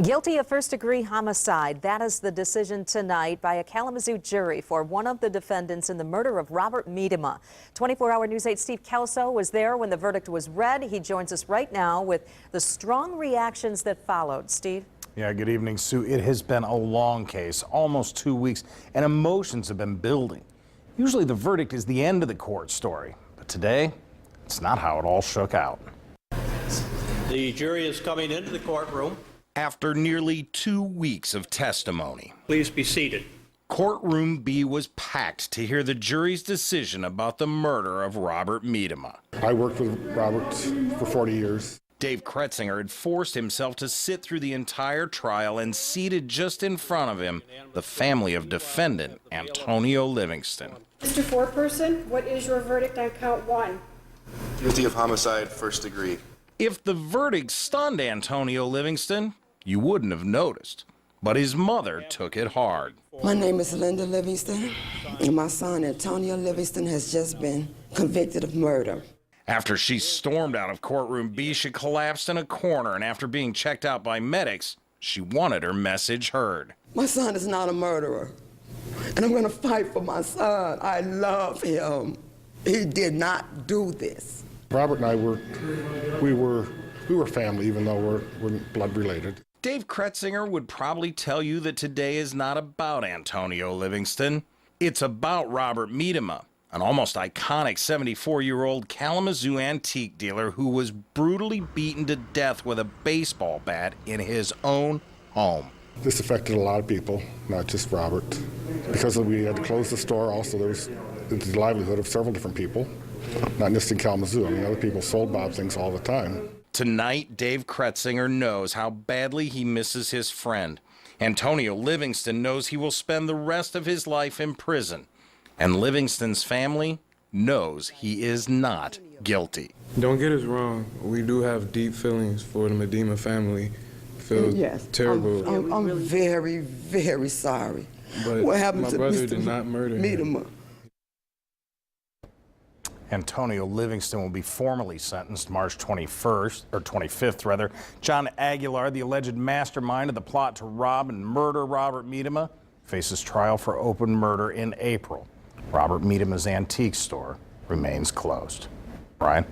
Guilty of first-degree homicide. That is the decision tonight by a Kalamazoo jury for one of the defendants in the murder of Robert Medema. 24-hour News 8 Steve Kelso was there when the verdict was read. He joins us right now with the strong reactions that followed. Steve? Yeah, good evening, Sue. It has been a long case, almost 2 weeks, and emotions have been building. Usually the verdict is the end of the court story, but today, it's not how it all shook out. The jury is coming into the courtroom. After nearly 2 weeks of testimony, Please be seated. Courtroom B was packed to hear the jury's decision about the murder of Robert Medema. I worked with Robert for 40 years. Dave Kretzinger had forced himself to sit through the entire trial, and seated just in front of him, the family of defendant Antonio Livingston. Mr. Foreperson, what is your verdict on count one? Guilty of homicide, first degree. If the verdict stunned Antonio Livingston, you wouldn't have noticed, but his mother took it hard. My name is Linda Livingston, and my son Antonio Livingston has just been convicted of murder. After she stormed out of courtroom B, she collapsed in a corner, and after being checked out by medics, she wanted her message heard. My son is not a murderer, and I'm going to fight for my son. I love him. He did not do this. Robert and I we were family, even though we're blood related. Dave Kretzinger would probably tell you that today is not about Antonio Livingston. It's about Robert Medema, an almost iconic 74-year-old Kalamazoo antique dealer who was brutally beaten to death with a baseball bat in his own home. This affected a lot of people, not just Robert. Because we had to close the store, also there was the livelihood of several different people, not just in Kalamazoo. I mean, other people sold Bob things all the time. Tonight, Dave Kretzinger knows how badly he misses his friend. Antonio Livingston knows he will spend the rest of his life in prison. And Livingston's family knows he is not guilty. Don't get us wrong. We do have deep feelings for the Medema family. Feels terrible. I'm very, very sorry. But what happened my to brother Mr. did not murder him. Medema? Antonio Livingston will be formally sentenced March 25th rather. John Aguilar, the alleged mastermind of the plot to rob and murder Robert Medema, faces trial for open murder in April. Robert Medema's antique store remains closed. Brian?